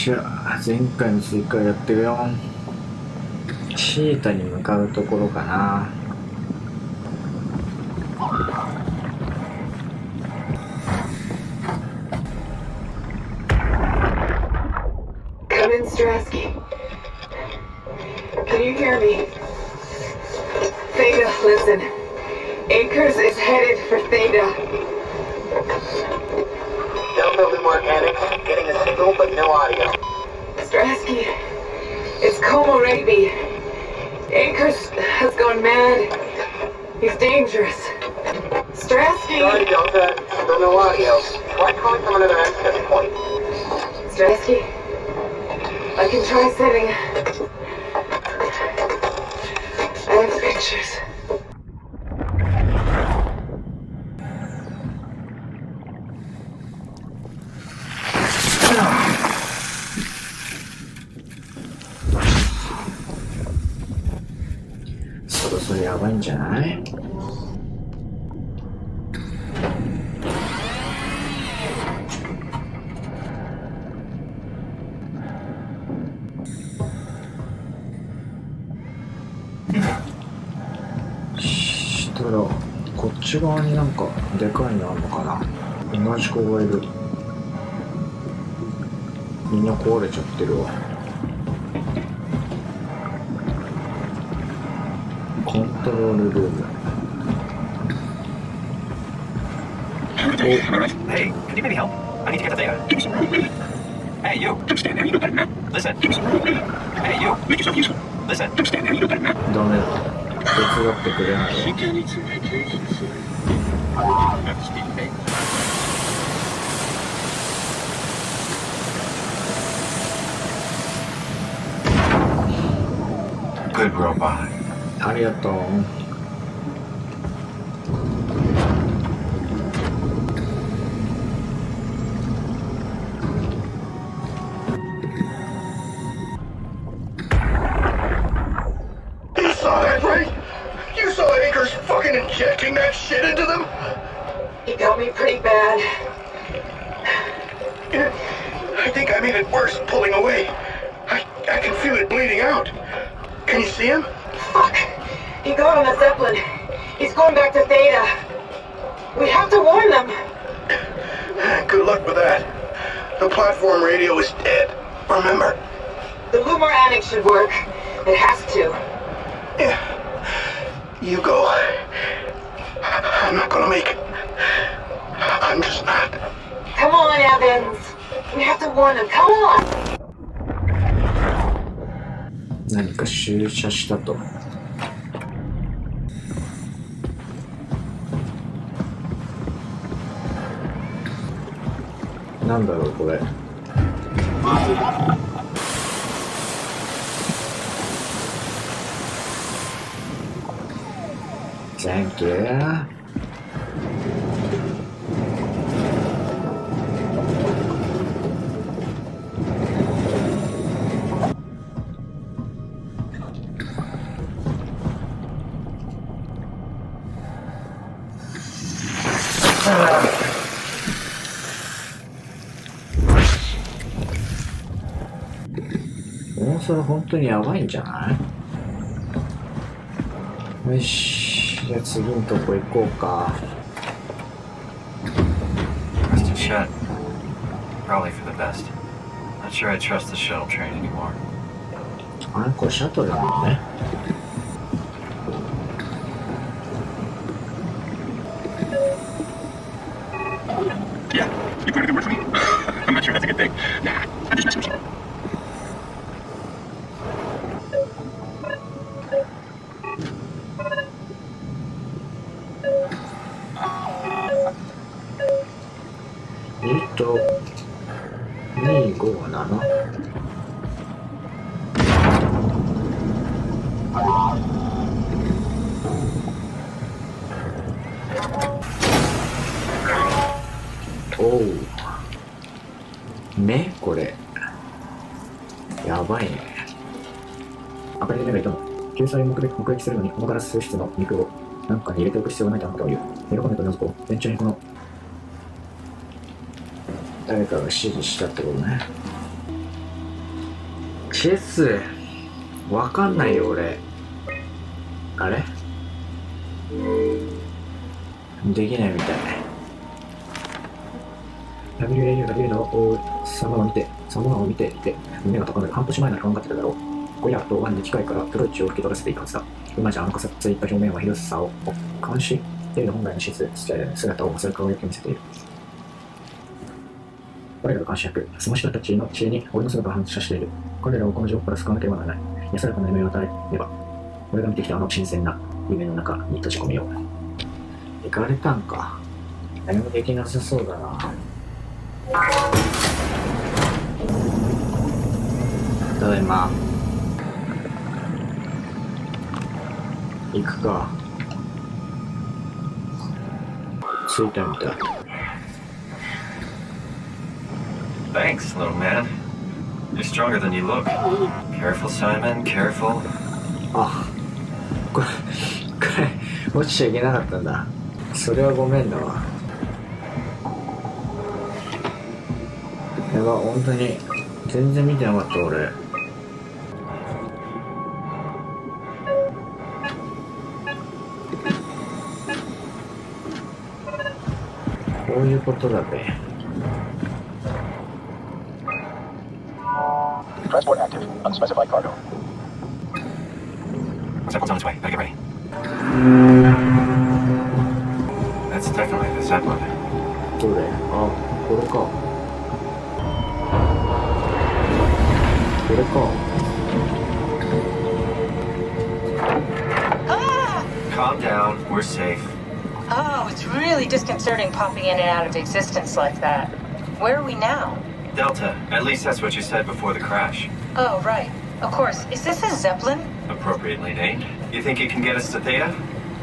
しゃ、前回の追加やってるよ。シータに向かうところかな。Come in, Strasky. Can you hear me? Theta, listen. Acres is headed for Theta. Delta Loom Organics, getting a signal but no audio. Strasky, it's Como Raby. Acres has gone mad. He's dangerous. Strasky! Sorry, Delta, still no audio. Try calling from another access point. Strasky, I can try setting. I have pictures. So やばいんじゃない？したらこっち側になんかでかいのあるのかな。同じ子がいる。みんな壊れちゃってるわ。コントロールルーム。Hey, can you maybe help? I need to get to Theta. Hey, you. Listen. Hey, you. Listen. ダメだ。手伝ってくれないわ。Good robot. ありがとう。You saw that, right? You saw Acres fucking injecting that shit into them? He got me pretty bad. I think I made it worse pulling away. I can feel it bleeding out. Can you see him? Fuck! He got on the Zeppelin. He's going back to Theta. We have to warn them. Good luck with that. The platform radio is dead. Remember. The Lumar Annex should work. It has to. Yeah. You go. I'm not gonna make it. I'm just not. Come on, Evans. We have to warn them. Come on! 何か駐車したと。なんだろうこれ。Thank you. もうそれ本当にやばいんじゃない？よし、じゃあ次のとこ行こうか。Must have shut. Probably for the best. Not sure I trust the shuttle train anymore. あれこれシャトルなのね。Yeah. You put a good word for me? I'm not sure that's a good thing. Nah, I'm just messing with you.おうね、これやばいね。赤い目がいたの。救済を目撃するのにこのガラス質の肉をなんかに入れておく必要がないとあなたは言う。メロコメとノズコを連中にこの誰かが指示したってことね。チェスわかんないよ俺。あれできないみたい。WAUW の様を見ていて胸が高鳴る。半年前なら考えてただろう。ゴヤとワンに機械から黒い血を吹き取らせていくはずだ。今じゃあのかさついた表面は広さを監視っていうの本来の姿を忘れる輝きを見せている。我らが監視役、その人たちの知恵に俺の姿が反射している。彼らをこの情報から救わなければならない。安らかな夢を与えれば、俺が見てきたあの新鮮な夢の中に閉じ込めよう。行かれたんか。何もできなさそうだな。ただいま。行くか。着いたみたい。Thanks, little man. You're stronger than you look. Careful, Simon, careful. あ、これ落ちちゃいけなかったんだ。それはごめんだわ。やば、本当に全然見てなかった俺。こういうことだべ。Transport active. Unspecified cargo. Zeppelin's on its way. Gotta get ready. That's definitely the Zeppelin. どれ？あ、これか。これか。Calm down. We're safe. Oh, it's really disconcerting popping in and out of existence like that. Where are we now? Delta. At least that's what you said before the crash. Oh, right. Of course. Is this a Zeppelin? Appropriately named. You think it can get us to Theta?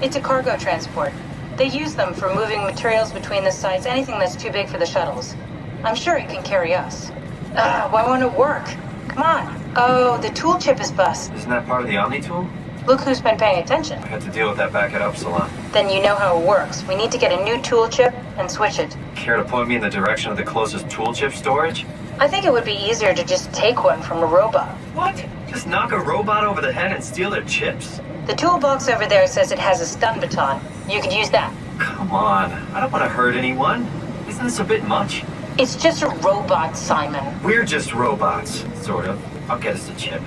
It's a cargo transport. They use them for moving materials between the sites, anything that's too big for the shuttles. I'm sure it can carry us. Why won't it work? Come on. Oh, the tool chip is bust. Isn't that part of the Omni tool? Look who's been paying attention. I had to deal with that back at Upsilon. Then you know how it works. We need to get a new tool chip and switch it. Care to point me in the direction of the closest tool chip storage? I think it would be easier to just take one from a robot. What? Just knock a robot over the head and steal their chips? The toolbox over there says it has a stun baton. You could use that. Come on. I don't want to hurt anyone. Isn't this a bit much? It's just a robot, Simon. We're just robots. Sort of. I'll get us a chip.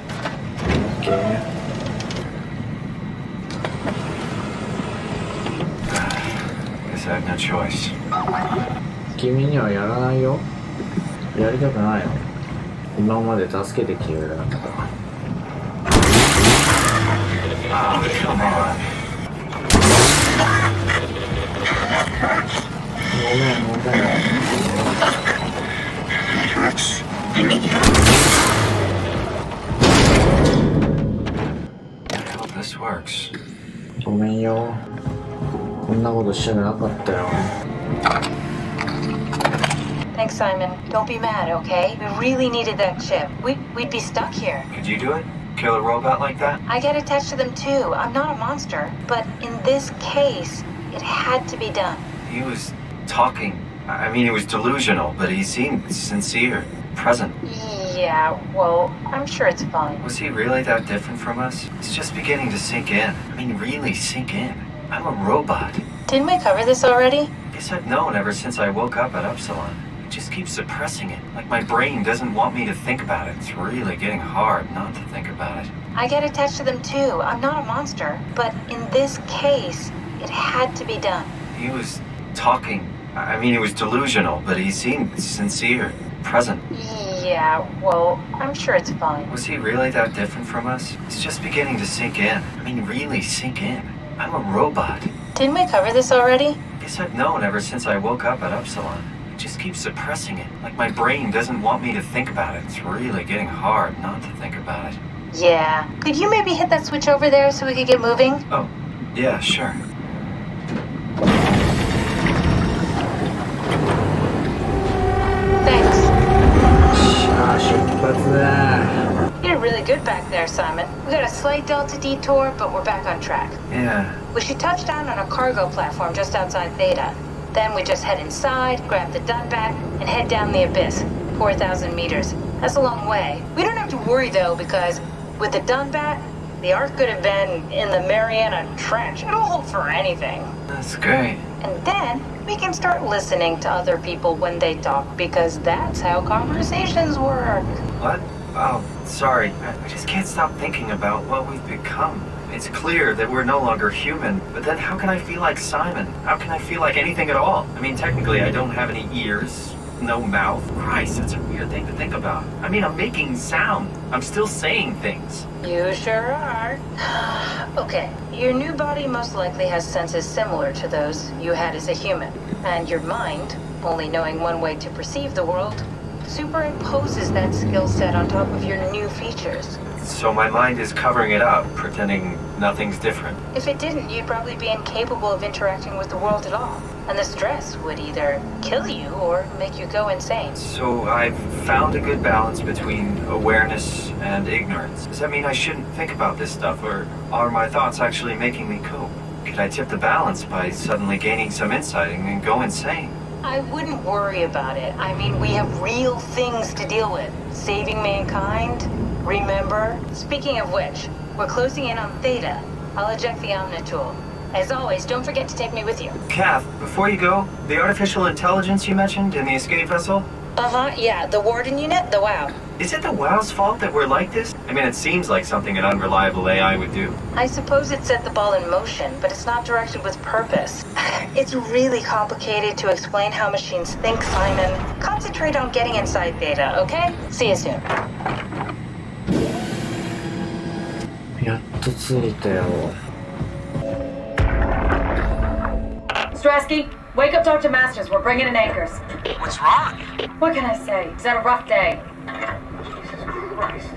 Okay. Guess I have no choice. 君にはやらないよ。やりたくないよ。今まで助けてきてくれなかったから。Oh, come on. ごめん、ごめん。I hope this works. ごめんよ。こんなことしたくなかったよ。Thanks, Simon. Don't be mad, okay? We really needed that chip. We'd be stuck here. Could you do it? Kill a robot like that? I get attached to them too. I'm not a monster. But in this case, it had to be done. He was talking. I mean, he was delusional, but he seemed sincere, present. Yeah, well, I'm sure it's fine. Was he really that different from us? It's just beginning to sink in. I mean, really sink in. I'm a robot. Didn't we cover this already? Guess I've known ever since I woke up at Upsilon. I just keep suppressing it. Like my brain doesn't want me to think about it. It's really getting hard not to think about it. I get attached to them too. I'm not a monster. But in this case, it had to be done. He was talking. I mean, he was delusional, but he seemed sincere, present. Yeah, well, I'm sure it's fine. Was he really that different from us? It's just beginning to sink in. I mean, really sink in. I'm a robot. Didn't we cover this already? Guess I've known ever since I woke up at Upsilon. I just keep suppressing it. Like my brain doesn't want me to think about it. It's really getting hard not to think about it. Yeah. Could you maybe hit that switch over there so we could get moving? Oh, yeah, sure. Thanks. 出発だ。 You did really good back there, Simon. We got a slight delta detour, but we're back on track. Yeah. We should touch down on a cargo platform just outside Theta. Then we just head inside, grab the Dunbat, and head down the abyss. 4,000 meters. That's a long way. We don't have to worry though, because with the Dunbat, the Ark could have been in the Mariana Trench. It'll hold for anything. That's great. And then we can start listening to other people when they talk, because that's how conversations work. What? Oh, sorry. I just can't stop thinking about what we've become. It's clear that we're no longer human, but then how can I feel like Simon? How can I feel like anything at all? I mean, technically, I don't have any ears, no mouth. Christ, that's a weird thing to think about. I mean, I'm making sound. I'm still saying things. You sure are. Okay, your new body most likely has senses similar to those you had as a human. And your mind, only knowing one way to perceive the world, superimposes that skill set on top of your new features. So my mind is covering it up, pretending nothing's different. If it didn't, you'd probably be incapable of interacting with the world at all. And the stress would either kill you or make you go insane. So I've found a good balance between awareness and ignorance. Does that mean I shouldn't think about this stuff, or are my thoughts actually making me cope? Could I tip the balance by suddenly gaining some insight and go insane? I wouldn't worry about it. I mean, we have real things to deal with. Saving mankind, remember? Speaking of which, we're closing in on Theta. I'll eject the Omnitool. As always, don't forget to take me with you. Kath, before you go, the artificial intelligence you mentioned in the escape vessel? Yeah, the Warden unit, the WOW. Is it the WOW's fault that we're like this? I mean, it seems like something an unreliable AI would do. I suppose it set the ball in motion, but it's not directed with purpose. It's really complicated to explain how machines think, Simon. Concentrate on getting inside Theta, okay? See you soon. やっと着いたよ。 Strasky, wake up Dr. Masters. We're bringing in anchors. What's wrong? What can I say? He's had a rough day. Jesus Christ.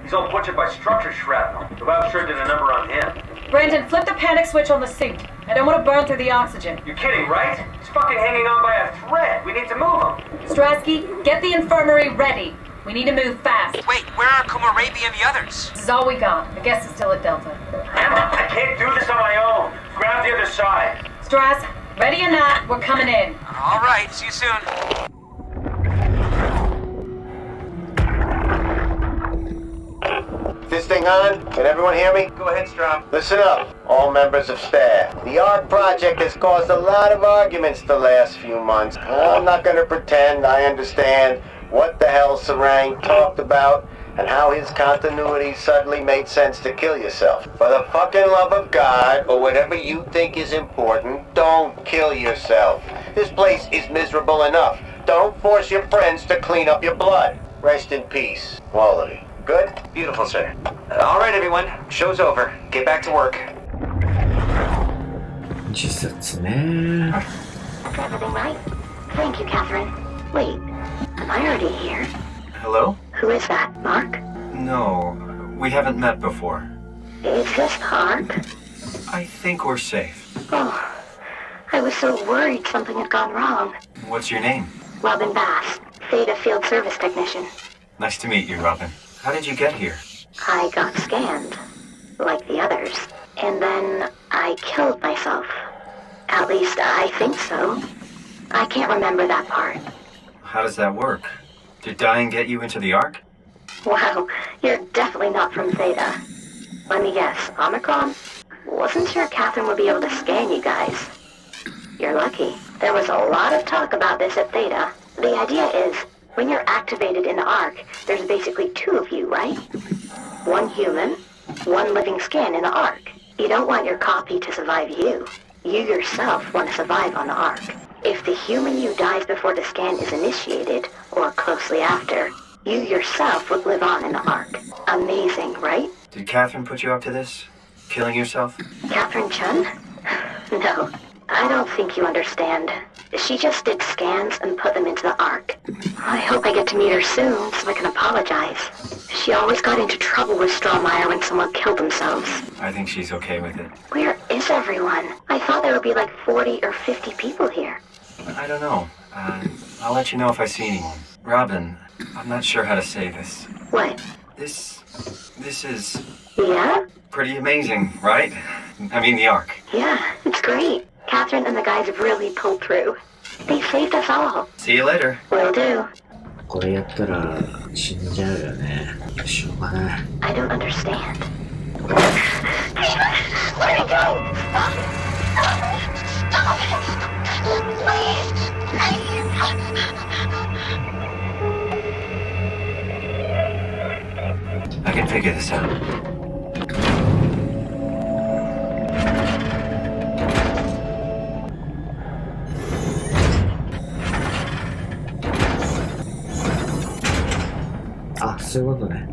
He's all butchered by structure shrapnel. The Wow sure did a number on him. Brandon, flip the panic switch on the suit. I don't want to burn through the oxygen. You're kidding, right? He's fucking hanging on by a thread. We need to move him. Strasky, get the infirmary ready. We need to move fast. Wait, where are Kumarabi and the others? This is all we got. I guess it's still at Delta. Emma, I can't do this on my own. Grab the other side. Strass, ready or not, we're coming in. All right, see you soon. This thing on? Can everyone hear me? Go ahead, Strom. Listen up, all members of staff. The ARC project has caused a lot of arguments the last few months. I'm not gonna pretend I understand what the hell Sarang talked about and how his continuity suddenly made sense to kill yourself. For the fucking love of God, or whatever you think is important, don't kill yourself. This place is miserable enough. Don't force your friends to clean up your blood. Rest in peace, all of you. Good? Beautiful, sir. All right, everyone. Show's over. Get back to work. 自殺ね。 Everything right? Thank you, Catherine. Wait, am I already here? Hello? Who is that, Mark? No, we haven't met before. Is this Mark? I think we're safe. Oh, I was so worried something had gone wrong. What's your name? Robin Bass, Theta Field Service Technician. Nice to meet you, Robin. How did you get here? I got scanned, like the others, and then I killed myself. At least I think so. I can't remember that part. How does that work? Did dying get you into the Ark? Wow, you're definitely not from Theta. Let me guess, Omicron? Wasn't sure Catherine would be able to scan you guys. You're lucky. There was a lot of talk about this at Theta. The idea is, when you're activated in the Ark, there's basically two of you, right? One human, one living skin in the Ark. You don't want your copy to survive you. You yourself want to survive on the Ark. If the human you dies before the scan is initiated, or closely after, you yourself would live on in the Ark. Amazing, right? Did Catherine put you up to this? Killing yourself? Catherine Chun? No, I don't think you understand. She just did scans and put them into the Ark. I hope I get to meet her soon so I can apologize. She always got into trouble with Strawmeyer when someone killed themselves. I think she's okay with it. Where is everyone? I thought there would be like 40 or 50 people here. I don't know. I'll let you know if I see anyone. Robin, I'm not sure how to say this. What? This is Yeah? pretty amazing, right? I mean, the Ark. Yeah, it's great. Catherine and the guys have really pulled through. They saved us all. See you later. Will do. これやったら死んじゃうよね。しょうがない。 I don't understand. Where'd he go? I can figure this out. Ah, そういうことね。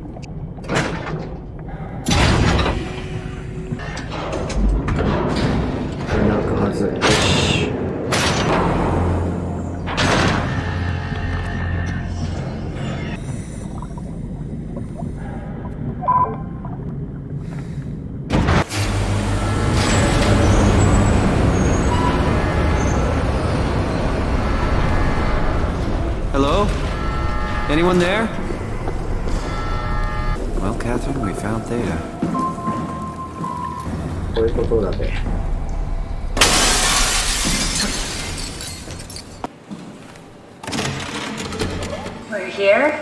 開くはず。よし。Hello? Anyone there? Well, Catherine, we found Theta. こういうことだね。We're here?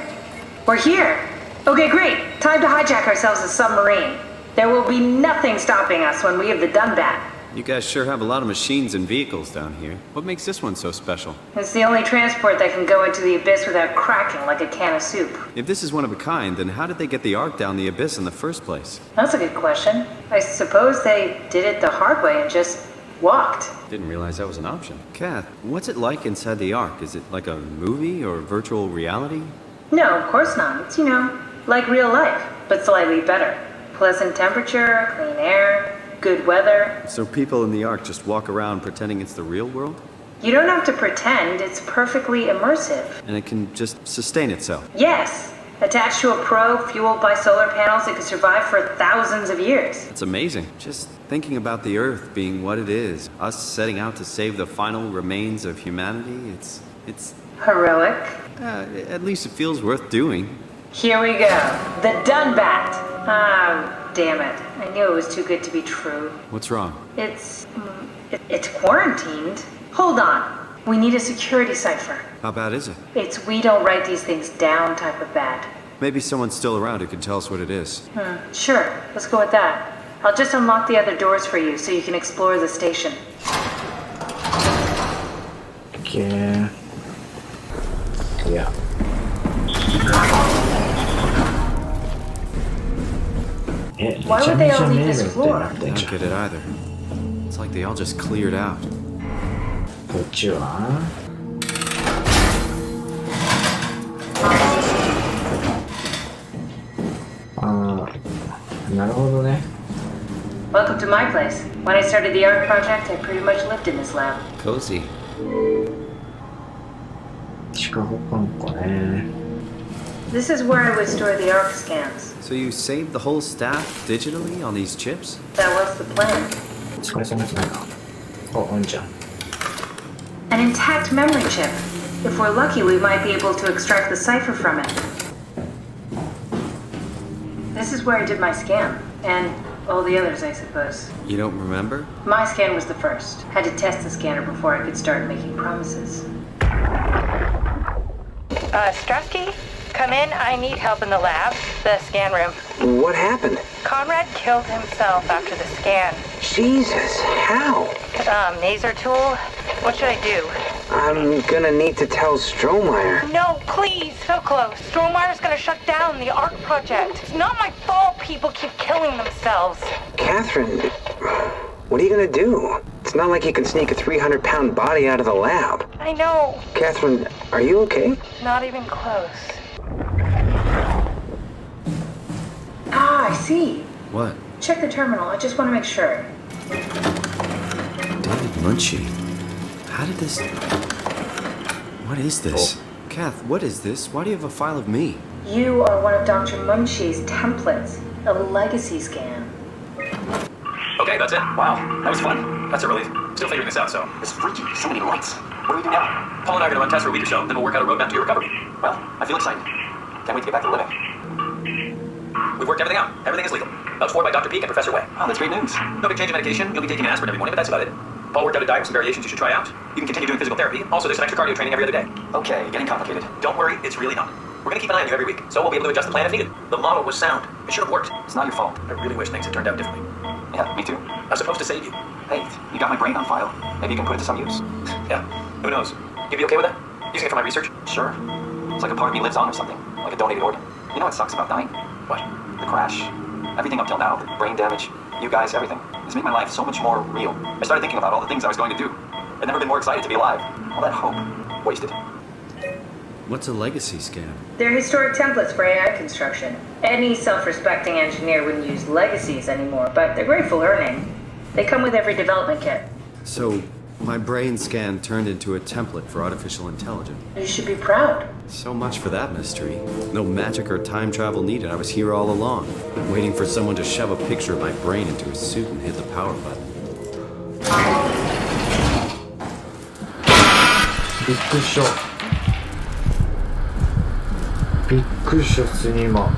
We're here! Okay, great! Time to hijack ourselves a submarine. There will be nothing stopping us when we have the Dunbat. You guys sure have a lot of machines and vehicles down here. What makes this one so special? It's the only transport that can go into the abyss without cracking like a can of soup. If this is one of a kind, then how did they get the Ark down the abyss in the first place? That's a good question. I suppose they did it the hard way and just walked. Didn't realize that was an option. Kath, what's it like inside the Ark? Is it like a movie or virtual reality? No, of course not. It's, like real life, but slightly better. Pleasant temperature, clean air, good weather. So people in the Ark just walk around pretending it's the real world? You don't have to pretend, it's perfectly immersive. And it can just sustain itself? Yes. Attached to a probe fueled by solar panels, it could survive for thousands of years. It's amazing. Just thinking about the Earth being what it is, us setting out to save the final remains of humanity, it's... Heroic. At least it feels worth doing. Here we go. The Dunbat. Ah, damn it. I knew it was too good to be true. What's wrong? It's quarantined. Hold on. We need a security cipher. How bad is it? It's we don't write these things down type of bad. Maybe someone's still around who can tell us what it is. Sure. Let's go with that. I'll just unlock the other doors for you so you can explore the station. Okay. Yeah. Why would they all leave this floor? I don't get it either. It's like they all just cleared out. こっちはなるほどね。Welcome to my place. When I started the art project, I pretty much lived in this lab. Cozy. 地下保管庫ね。This is where I would store the ARC scans. So you saved the whole staff digitally on these chips? That was the plan. 使えそうなやつないか。おんじゃん。An intact memory chip. If we're lucky, we might be able to extract the cipher from it. This is where I did my scan. And all the others, I suppose. You don't remember? My scan was the first. Had to test the scanner before I could start making promises. Strasky? Come in. I need help in the lab. The scan room. What happened? Conrad killed himself after the scan. Jesus, how? Maser tool? What should I do? I'm gonna need to tell Strohmeyer. No, please, so close. Strohmeyer's gonna shut down the ARC project. It's not my fault people keep killing themselves. Catherine, what are you gonna do? It's not like you can sneak a 300-pound body out of the lab. I know. Catherine, are you okay? Not even close. Ah, I see. What? Check the terminal. I just want to make sure. David Munchie. How did this... What is this? Kath, what is this? Why do you have a file of me? You are one of Dr. Munchie's templates. A legacy scan. Okay, that's it. Wow, that was fun. That's a relief. Still figuring this out, so... It's freaky. So many lights. What do we do now? Paul and I are going to run tests for a week or so, then we'll work out a roadmap to your recovery. Well, I feel excited. Can't wait to get back to living. We've worked everything out. Everything is legal. Vouched for by Dr. Peake and Professor Way. Oh, that's great news. No big change in medication. You'll be taking aspirin every morning, but that's about it. Paul worked out a diet with some variations you should try out. You can continue doing physical therapy. Also, there's some extra cardio training every other day. Okay, getting complicated. Don't worry, it's really not. We're gonna keep an eye on you every week, so we'll be able to adjust the plan if needed. The model was sound. It should have worked. It's not your fault. I really wish things had turned out differently. Yeah, me too. I was supposed to save you. Hey, you got my brain on file. Maybe you can put it to some use. Yeah, who knows? You'd be okay with that? Using it for my research? Sure. It's like a part of me lives on or something. Like a donated organ. You know what sucks about dying? What? The crash. Everything up till now, the brain damage, you guys, everything, has made my life so much more real. I started thinking about all the things I was going to do. I'd never been more excited to be alive. All that hope, wasted. What's a legacy scan? They're historic templates for AI construction. Any self-respecting engineer wouldn't use legacies anymore, but they're great for learning. They come with every development kit. So, my brain scan turned into a template for artificial intelligence. You should be proud. So much for that mystery. No magic or time travel needed. I was here all along, waiting for someone to shove a picture of my brain into a suit and hit the power button. びっくりした。びっくりした、普通に今。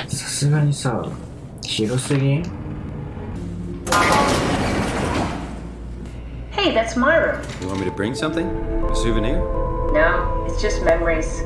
さすがにさ、広すぎん？ Hey, that's my room. You want me to bring something? A souvenir? No, it's just memories.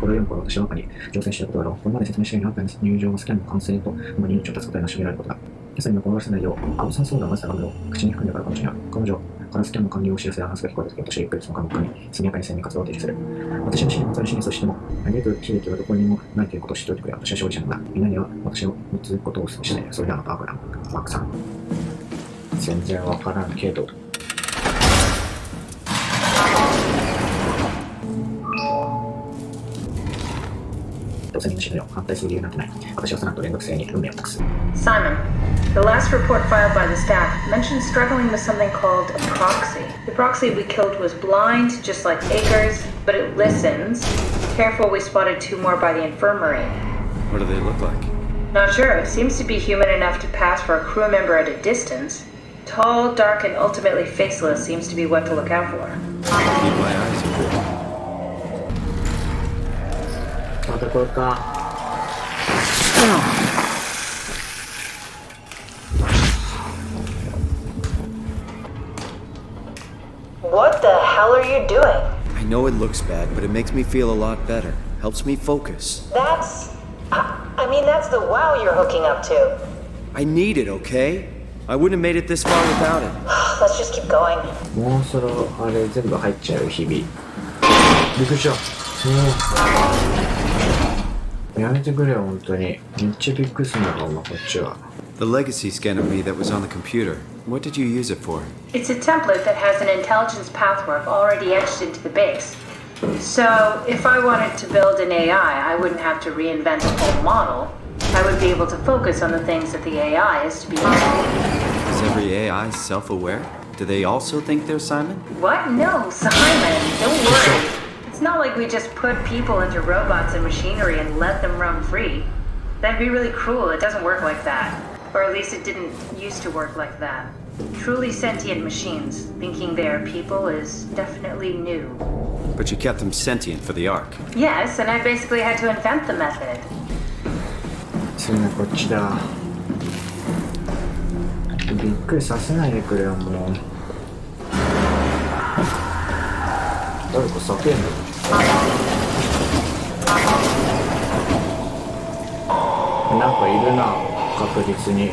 これを読む頃、私は中に乗船していたことだろう。これまで説明したように、中に入場はスキャンの完成と共に命を絶つことへ成し遂げられることだ。今朝に残らせないよう、青酸ソーダを混ぜたガムを口に含んでからかもしれない。彼女からスキャンの完了を知らせる話が聞こえたとき、私はゆっくりその科目に速やかに生命活動を停止する。私の死にまつわる真実としても、嘆く悲劇はどこにもないということを知っておいてくれ。私は勝利者なんだ。みんなには私を持つことをしない。それではまた悪だ。マークさん。全然わからんけど。どうせみんな死ぬよ。反対する理由なんてない。私はその後連続性に運命を託す。Simon, the last report filed by the staff mentioned struggling with something called a proxy. The proxy we killed was blind, just like Akers, but it listens. Careful, we spotted 2 more by the infirmary. What do they look like? Not sure. It seems to be human enough to pass for a crew member at a distance. Tall, dark, and ultimately faceless seems to be what to look out for. Keep my eyes open. またこれか。What the hell are you doing? I know it looks bad, but it makes me feel a lot better. Helps me focus. I mean, that's the wow you're hooking up to. I need it, okay? I wouldn't have made it this far without it. Let's just keep going. もうそろあれ全部入っちゃう日々。びっくりした。やめてくれよ本当に。めっちゃびっくりするんだろうなこっちは。The legacy scan of me that was on the computer. What did you use it for? It's a template that has an intelligence pathwork already etched into the base. So, if I wanted to build an AI, I wouldn't have to reinvent the whole model. I would be able to focus on the things that the AI is to be used. Is every AI self-aware? Do they also think they're Simon? What? No, Simon, don't worry. It's not like we just put people into robots and machinery and let them roam free. That'd be really cruel. It doesn't work like that. Or at least it didn't used to work like that. Truly sentient machines, thinking they're people is definitely new. But you kept them sentient for the Ark. Yes, and I basically had to invent the method. 次はこっちだ。びっくりさせないでくれよもう。誰か叫んでる。なんかいるな確実に。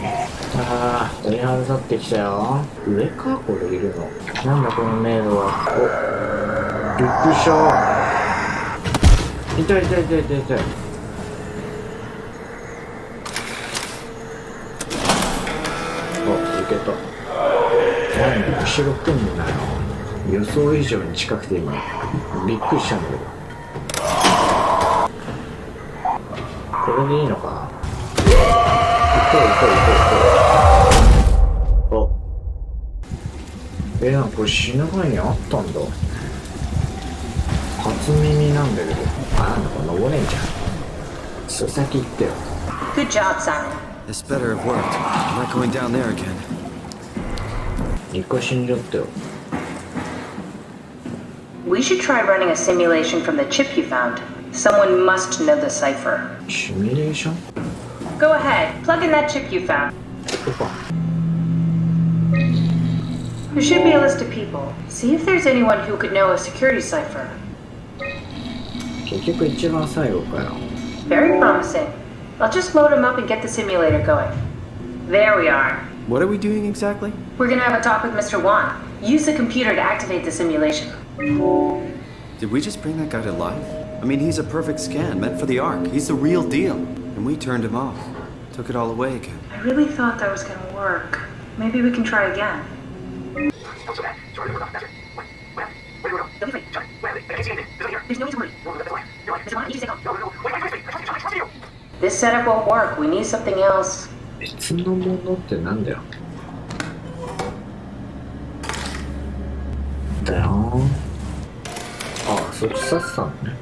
ああ鳥肌立ってきたよ。上かこれいるの。なんだこの迷路は。おびっくりした。痛い痛い痛い痛い痛い。いけた。何後ろ来んだよ。予想以上に近くて今びっくりしたんだけど。これでいいのかな。行こう。おなんかこれ死ぬ前にあったんだ。初耳なんだけど。なんだこれ登れんじゃん。それ先行ってよ。Good job, Simon. This better have worked. I'm not going down there again. 一回死んじゃったよ。 We should try running a simulation from the chip you found. Someone must know the cipher. シミュレーション Go ahead, plug in that chip you found. とか。 There should be a list of people. See if there's anyone who could know a security cipher. 結局一番最後かよ。 Very promising. I'll just load them up and get the simulator going. There we are. What are we doing exactly? We're gonna have a talk with Mr. Wan. Use the computer to activate the simulation. Did we just bring that guy to life? I mean, he's a perfect scan, meant for the Ark. He's the real deal. And we turned him off. Took it all away again. I really thought that was gonna work. Maybe we can try again. There's no need to worry. Mr. Wan, you stay calm. This setup won't work. We need something else. 別のものってなんだよ。だよ。あ、そっち刺したのね。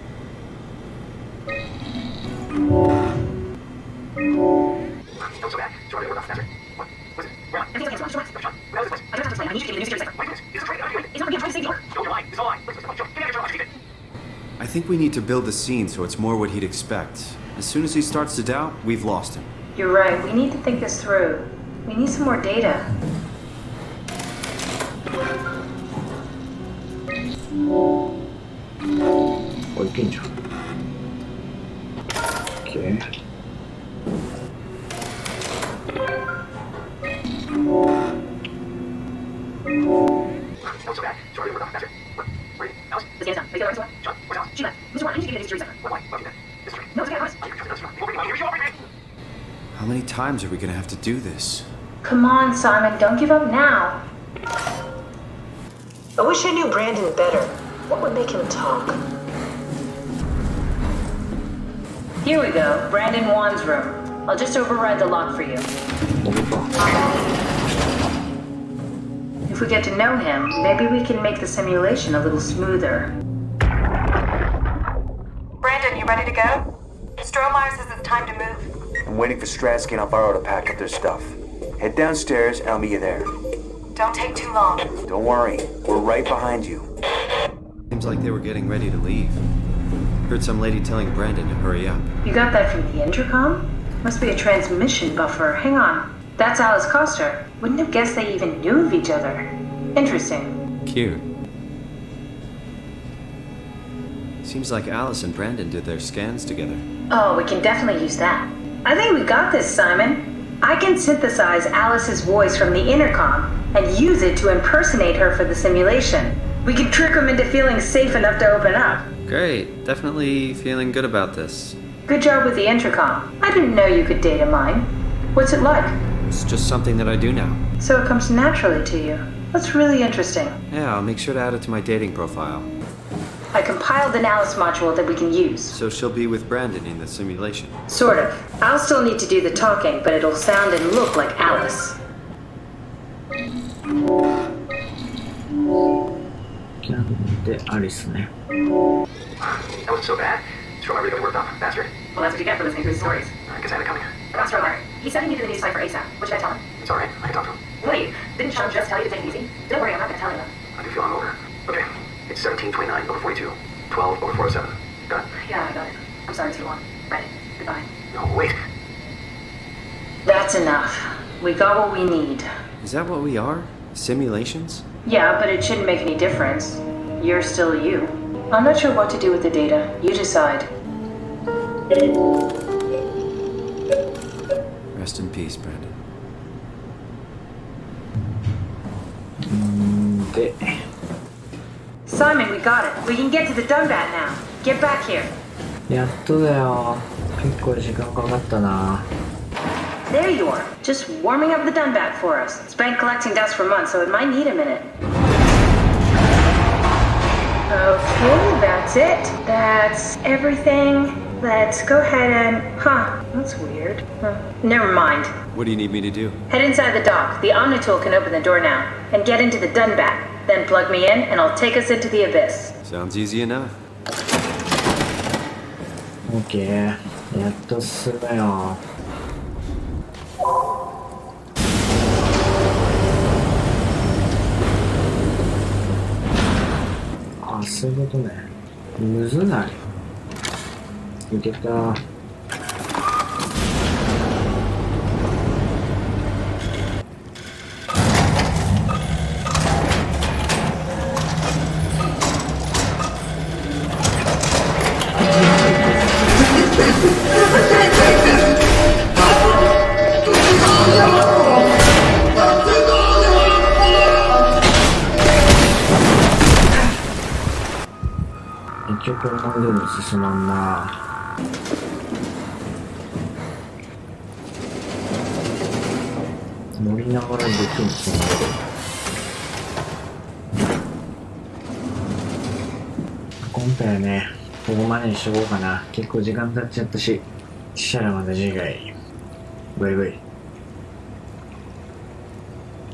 I think we need to build the scene so it's more what he'd expect. As soon as he starts to doubt, we've lost him. You're right. We need to think this through. We need some more data. Oh, you can jump. Okay. How many times are we gonna have to do this? Come on, Simon. Don't give up now. I wish I knew Brandon better. What would make him talk? Here we go. Brandon Wan's room. I'll just override the lock for you. If we get to know him, maybe we can make the simulation a little smoother. Brandon, you ready to go? Strohmeyer says it's time to move. I'm waiting for Stratsky and Alvaro to pack up their stuff. Head downstairs and I'll meet you there. Don't take too long. Don't worry, we're right behind you. Seems like they were getting ready to leave. Heard some lady telling Brandon to hurry up. You got that from the intercom? Must be a transmission buffer. Hang on. That's Alice Coster. Wouldn't have guessed they even knew of each other. Interesting. Cute. Seems like Alice and Brandon did their scans together. Oh, we can definitely use that. I think we got this, Simon. I can synthesize Alice's voice from the intercom and use it to impersonate her for the simulation. We can trick them into feeling safe enough to open up. Great. Definitely feeling good about this. Good job with the intercom. I didn't know you could data mine. What's it like? It's just something that I do now. So it comes naturally to you. That's really interesting. Yeah, I'll make sure to add it to my dating profile. I compiled an Alice module that we can use. So she'll be with Brandon in the simulation. Sort of. I'll still need to do the talking, but it'll sound and look like Alice. That wasn't so bad. Strohmeyer really got worked up. Bastard. Well, that's what you get for listening to his stories. I guess I had it coming. About Strohmeyer. He said he needed a new cipher ASAP. What should I tell him? It's alright. I can talk to him. Wait, didn't Sean just tell you to take it easy? Don't worry, I'm not gonna tell him. I do feel hungover. Okay. It's 1729 over 42. 12 over 407. Got it? Yeah, I got it. I'm sorry, Mr. Wan. Ready. Goodbye. No, wait. That's enough. We got what we need. Is that what we are? Simulations? Yeah, but it shouldn't make any difference. You're still you. I'm not sure what to do with the data. You decide. Rest in peace, Brandon. Simon, we got it. We can get to the Dunbat now. Get back here. やっとだよ。結構時間かかったな。 There you are. Just warming up the Dunbat for us. It's been collecting dust for months, so it might need a minute. Okay, that's it. That's everything. Let's go ahead and... Huh, that's weird. Never mind. What do you need me to do? Head inside the dock. The Omnitool can open the door now. And get into the Dunbat. Then plug me in, and I'll take us into the abyss. Sounds easy enough. OK。やっと進んだよ。そういうことね。むずない。いけた。結局思い通りに進まんな。乗りながらできんのそんなこと。今回はね、ここまでにしとこうかな。結構時間経っちゃったし、したらまた次回。バイバイ。